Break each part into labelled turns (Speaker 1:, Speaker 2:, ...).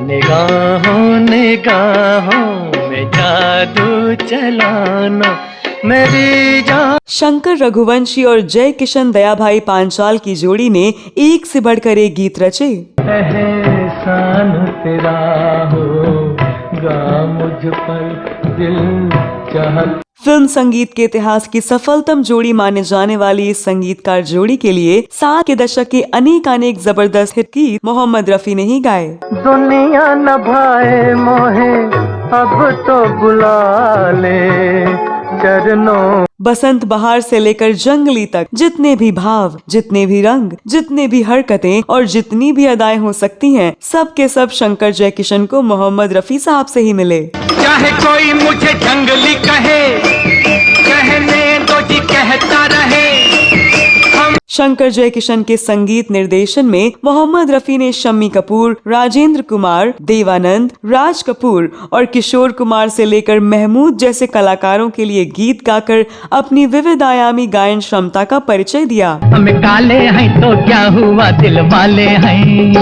Speaker 1: निगाहों निगाहों में जादू चलाना मेरी जान।
Speaker 2: शंकर रघुवंशी और जय किशन दया भाई पांचाल की जोड़ी ने एक से बढ़कर एक गीत रचे।
Speaker 1: एहसान तेरा होगा मुझ पर दिल चाहत।
Speaker 2: फिल्म संगीत के इतिहास की सफलतम जोड़ी माने जाने वाली इस संगीतकार जोड़ी के लिए 60 के दशक के अनेक जबरदस्त हिट गीत मोहम्मद रफी ने ही गाए।
Speaker 1: दुनिया न भाए मोहे अब तो बुला ले चरणों।
Speaker 2: बसंत बहार से लेकर जंगली तक जितने भी भाव, जितने भी रंग, जितने भी हरकतें और जितनी भी अदाएं हो सकती हैं, सब के सब शंकर जय किशन को मोहम्मद रफी साहब से ही मिले।
Speaker 1: चाहे कोई मुझे जंगली कहे, कहने दो जी कहता रहे।
Speaker 2: शंकर जय किशन के संगीत निर्देशन में मोहम्मद रफी ने शम्मी कपूर, राजेंद्र कुमार, देवानंद, राज कपूर और किशोर कुमार से लेकर महमूद जैसे कलाकारों के लिए गीत गाकर अपनी विविध आयामी गायन क्षमता का परिचय दिया।
Speaker 1: हम काले हैं तो क्या हुआ, दिल वाले हैं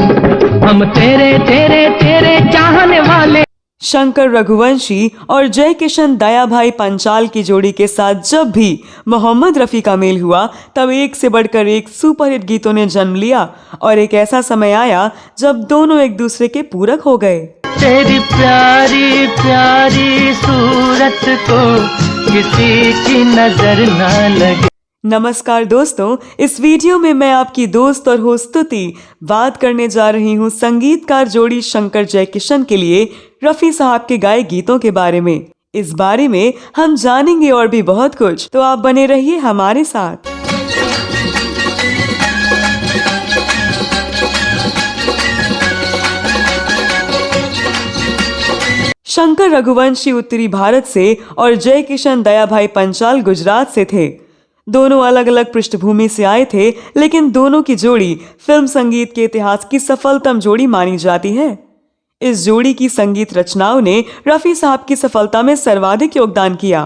Speaker 1: हम, तेरे तेरे तेरे चाहने वाले।
Speaker 2: शंकर रघुवंशी और जय किशन दया भाई पंचाल की जोड़ी के साथ जब भी मोहम्मद रफी का मेल हुआ, तब एक से बढ़कर एक सुपरहिट गीतों ने जन्म लिया और एक ऐसा समय आया जब दोनों एक दूसरे के पूरक हो गए।
Speaker 1: तेरी प्यारी प्यारी सूरत को किसी की नजर ना लगे।
Speaker 2: नमस्कार दोस्तों, इस वीडियो में मैं आपकी दोस्त और होस्ट स्तुति बात करने जा रही हूँ संगीतकार जोड़ी शंकर जय किशन के लिए रफी साहब के गाए गीतों के बारे में। इस बारे में हम जानेंगे और भी बहुत कुछ, तो आप बने रहिए हमारे साथ। शंकर रघुवंशी उत्तरी भारत से और जय किशन दया भाई पंचाल गुजरात से थे। दोनों अलग अलग पृष्ठभूमि से आए थे, लेकिन दोनों की जोड़ी फिल्म संगीत के इतिहास की सफलतम जोड़ी मानी जाती है। इस जोड़ी की संगीत रचनाओं ने रफी साहब की सफलता में सर्वाधिक योगदान किया।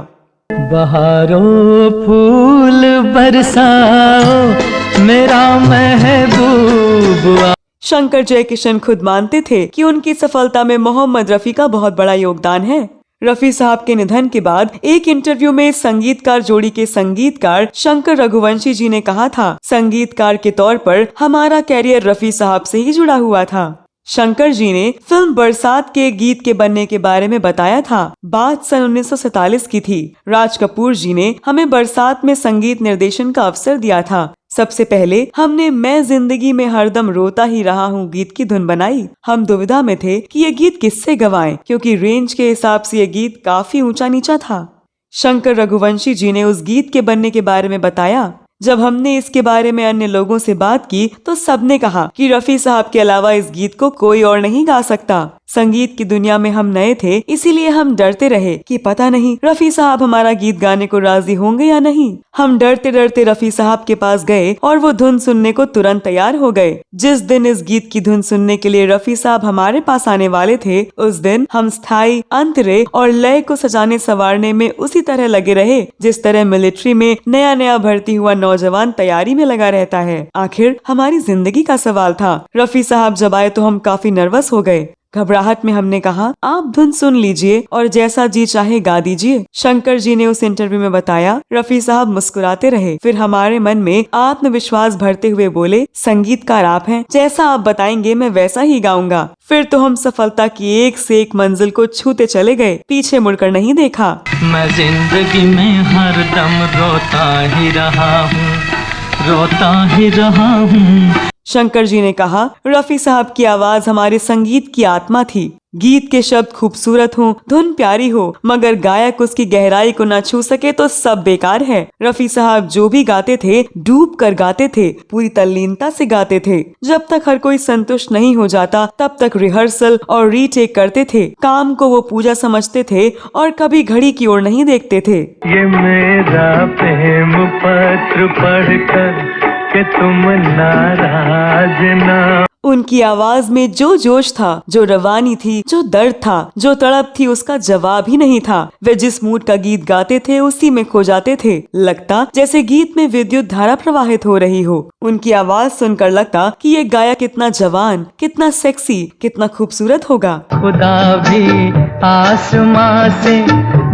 Speaker 1: बहारों फूल बरसाओ मेरा महबूब।
Speaker 2: शंकर जय किशन खुद मानते थे कि उनकी सफलता में मोहम्मद रफी का बहुत बड़ा योगदान है। रफी साहब के निधन के बाद एक इंटरव्यू में संगीतकार जोड़ी के संगीतकार शंकर रघुवंशी जी ने कहा था, संगीतकार के तौर पर हमारा कैरियर रफी साहब से ही जुड़ा हुआ था। शंकर जी ने फिल्म बरसात के गीत के बनने के बारे में बताया था। बात सन 1947 की थी। राज कपूर जी ने हमें बरसात में संगीत निर्देशन का अवसर दिया था। सबसे पहले हमने मैं जिंदगी में हरदम रोता ही रहा हूँ गीत की धुन बनाई। हम दुविधा में थे कि ये गीत किससे गवाएं, क्योंकि रेंज के हिसाब से ये गीत काफी ऊंचा नीचा था। शंकर रघुवंशी जी ने उस गीत के बनने के बारे में बताया। जब हमने इसके बारे में अन्य लोगों से बात की तो सबने कहा कि रफी साहब के अलावा इस गीत को कोई और नहीं गा सकता। संगीत की दुनिया में हम नए थे, इसीलिए हम डरते रहे कि पता नहीं रफी साहब हमारा गीत गाने को राजी होंगे या नहीं। हम डरते डरते रफी साहब के पास गए और वो धुन सुनने को तुरंत तैयार हो गए। जिस दिन इस गीत की धुन सुनने के लिए रफी साहब हमारे पास आने वाले थे, उस दिन हम स्थाई, अंतरे और लय को सजाने संवारने में उसी तरह लगे रहे जिस तरह मिलिट्री में नया भर्ती हुआ नौजवान तैयारी में लगा रहता है। आखिर हमारी जिंदगी का सवाल था। रफी साहब जब आए तो हम काफी नर्वस हो गए। घबराहट में हमने कहा, आप धुन सुन लीजिए और जैसा जी चाहे गा दीजिए। शंकर जी ने उस इंटरव्यू में बताया। रफी साहब मुस्कुराते रहे, फिर हमारे मन में आत्मविश्वास भरते हुए बोले, संगीतकार आप हैं, जैसा आप बताएंगे मैं वैसा ही गाऊंगा। फिर तो हम सफलता की एक से एक मंजिल को छूते चले गए, पीछे मुड़कर नहीं देखा।
Speaker 1: मैं जिंदगी में हरदम रोता ही रहा हूँ, रोता ही रहा हूँ।
Speaker 2: शंकर जी ने कहा, रफी साहब की आवाज हमारे संगीत की आत्मा थी। गीत के शब्द खूबसूरत हो, धुन प्यारी हो, मगर गायक उसकी गहराई को न छू सके तो सब बेकार है। रफी साहब जो भी गाते थे डूब कर गाते थे, पूरी तल्लीनता से गाते थे। जब तक हर कोई संतुष्ट नहीं हो जाता तब तक रिहर्सल और रीटेक करते थे। काम को वो पूजा समझते थे और कभी घड़ी की ओर नहीं देखते थे।
Speaker 1: ये मेरा प्रेम पत्र पढ़कर कि तुम नाराज ना।
Speaker 2: उनकी आवाज में जो जोश था, जो रवानी थी, जो दर्द था, जो तड़प थी, उसका जवाब ही नहीं था। वे जिस मूड का गीत गाते थे उसी में खो जाते थे। लगता जैसे गीत में विद्युत धारा प्रवाहित हो रही हो। उनकी आवाज सुनकर लगता कि ये गायक कितना जवान, कितना सेक्सी, कितना खूबसूरत होगा।
Speaker 1: खुदा भी आसमां से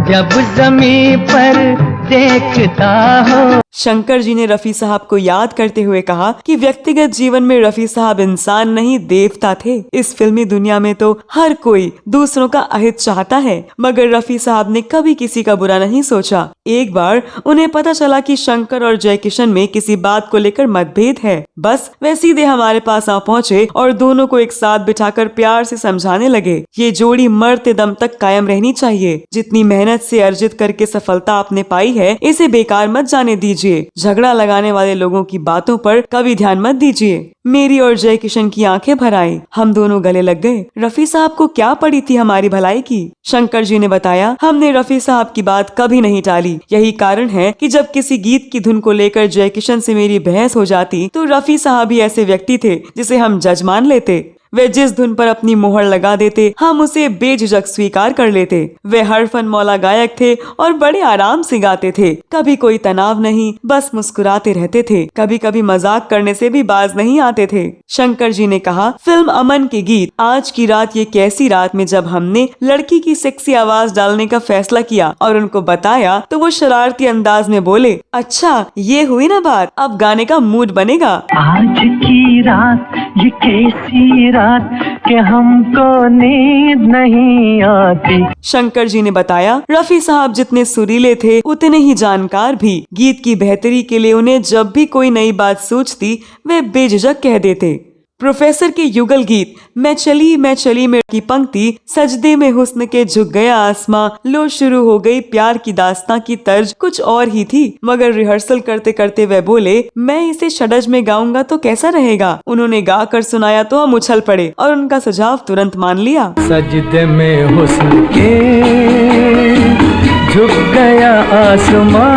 Speaker 1: जब ज़मीं पर देखता हो।
Speaker 2: शंकर जी ने रफी साहब को याद करते हुए कहा कि व्यक्तिगत जीवन में रफी साहब इंसान नहीं देवता थे। इस फिल्मी दुनिया में तो हर कोई दूसरों का अहित चाहता है, मगर रफी साहब ने कभी किसी का बुरा नहीं सोचा। एक बार उन्हें पता चला कि शंकर और जयकिशन में किसी बात को लेकर मतभेद है। बस वे सीधे हमारे पास आ पहुँचे और दोनों को एक साथ बिठाकर प्यार से समझाने लगे, ये जोड़ी मरते दम तक कायम रहनी चाहिए। जितनी मेहनत से अर्जित करके सफलता आपने पाई है, इसे बेकार मत जाने दीजिए। झगड़ा लगाने वाले लोगों की बातों पर कभी ध्यान मत दीजिए। मेरी और जय किशन की आंखें भर आई। हम दोनों गले लग गए। रफी साहब को क्या पड़ी थी हमारी भलाई की। शंकर जी ने बताया, हमने रफी साहब की बात कभी नहीं टाली। यही कारण है कि जब किसी गीत की धुन को लेकर जय किशन से मेरी बहस हो जाती तो रफी साहब ही ऐसे व्यक्ति थे जिसे हम जज मान लेते। वे जिस धुन पर अपनी मोहर लगा देते हम उसे बेझिझक स्वीकार कर लेते। वे हर फन मौला गायक थे और बड़े आराम से गाते थे। कभी कोई तनाव नहीं, बस मुस्कुराते रहते थे। कभी कभी मजाक करने से भी बाज नहीं आते थे। शंकर जी ने कहा, फिल्म अमन के गीत आज की रात ये कैसी रात में जब हमने लड़की की सेक्सी आवाज डालने का फैसला किया और उनको बताया तो वो शरारती अंदाज में बोले, अच्छा ये हुई ना बात, अब गाने का मूड बनेगा।
Speaker 1: आज की रात ये कैसी रात कि हमको नींद नहीं आती।
Speaker 2: शंकर जी ने बताया, रफी साहब जितने सुरीले थे उतने ही जानकार भी। गीत की बेहतरी के लिए उन्हें जब भी कोई नई बात सूझती वे बेझिझक कह देते। प्रोफेसर के युगल गीत मैं चली में की पंक्ति, सजदे में हुस्न के झुक गया आसमां, लो शुरू हो गई प्यार की दास्तां की तर्ज कुछ और ही थी। मगर रिहर्सल करते करते वे बोले, मैं इसे षडज में गाऊंगा तो कैसा रहेगा। उन्होंने गा कर सुनाया तो हम उछल पड़े और उनका सुझाव तुरंत मान लिया।
Speaker 1: सजदे में हुस्न के झुक गया आसमां।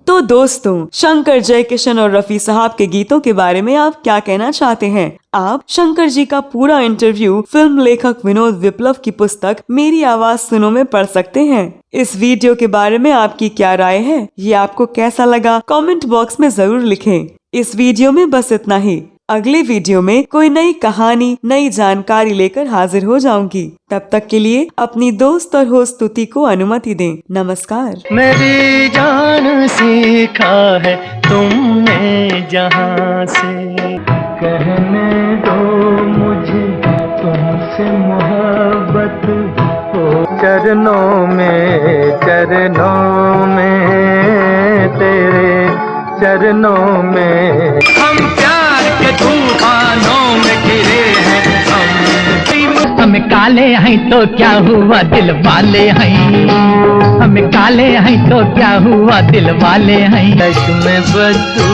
Speaker 2: तो दोस्तों, शंकर जयकिशन और रफी साहब के गीतों के बारे में आप क्या कहना चाहते हैं? आप शंकर जी का पूरा इंटरव्यू फिल्म लेखक विनोद विप्लव की पुस्तक मेरी आवाज सुनो में पढ़ सकते हैं। इस वीडियो के बारे में आपकी क्या राय है, ये आपको कैसा लगा, कमेंट बॉक्स में जरूर लिखें। इस वीडियो में बस इतना ही। अगले वीडियो में कोई नई कहानी, नई जानकारी लेकर हाजिर हो जाऊंगी। तब तक के लिए अपनी दोस्त और होस्ट स्तुति को अनुमति दें। नमस्कार।
Speaker 1: मेरी जान सीखा है तुमने जहाँ से, कहने दो मुझे तुमसे मोहब्बत हो। चरणों में तेरे चरणों में हम प्यार के तूफानों में घिरे हैं। हम काले हैं तो क्या हुआ दिल वाले हैं, हम काले हैं तो क्या हुआ दिल वाले हैं। में बदू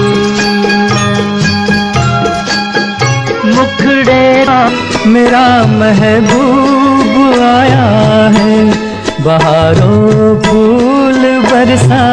Speaker 1: मुखड़े मेरा महबूब आया है, बहारों फूल बरसा